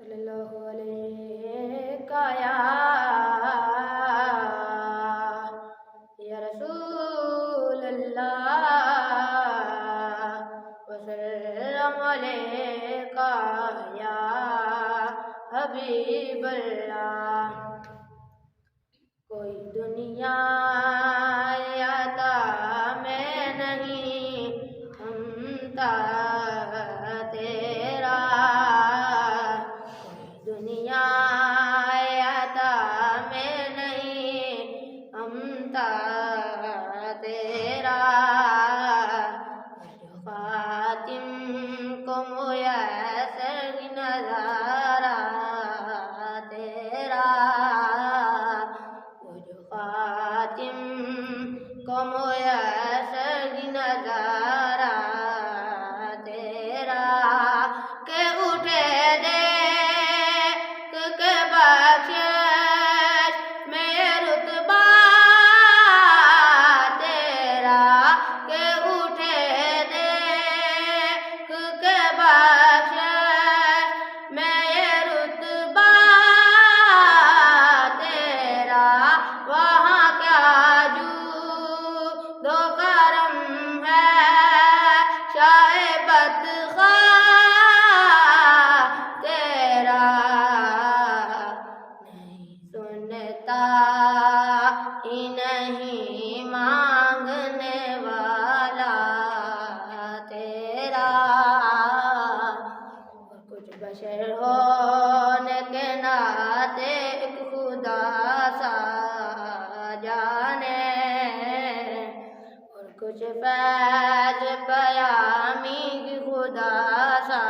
صلی اللہ علیہ یا رسول اللہ وسلم علیکہ یا حبیب اللہ۔ کوئی دنیا عطا میں نہیں ہمتا تیرا، کوئی دنیا عطا میں نہیں ہمتا تیرا، جو خاتم کو میسر نظارہ تیرا، خاتم کو میسر نظارہ تیرا، کہ اٹھے دیکھ کے بخشش میں رتبہ تیرا، کہ اٹھے دیکھ کے بخشش میں رتبہ تیرا، وہاں کیا جود و کرم ہے شاہ بدخواہ تیرا، نہیں سنتا ہی نہیں مانگنے والا تیرا، اور کچھ بشر ہونے کے ناطے ایک خدا سا جانے، اور کچھ فیض پیامی خدا سا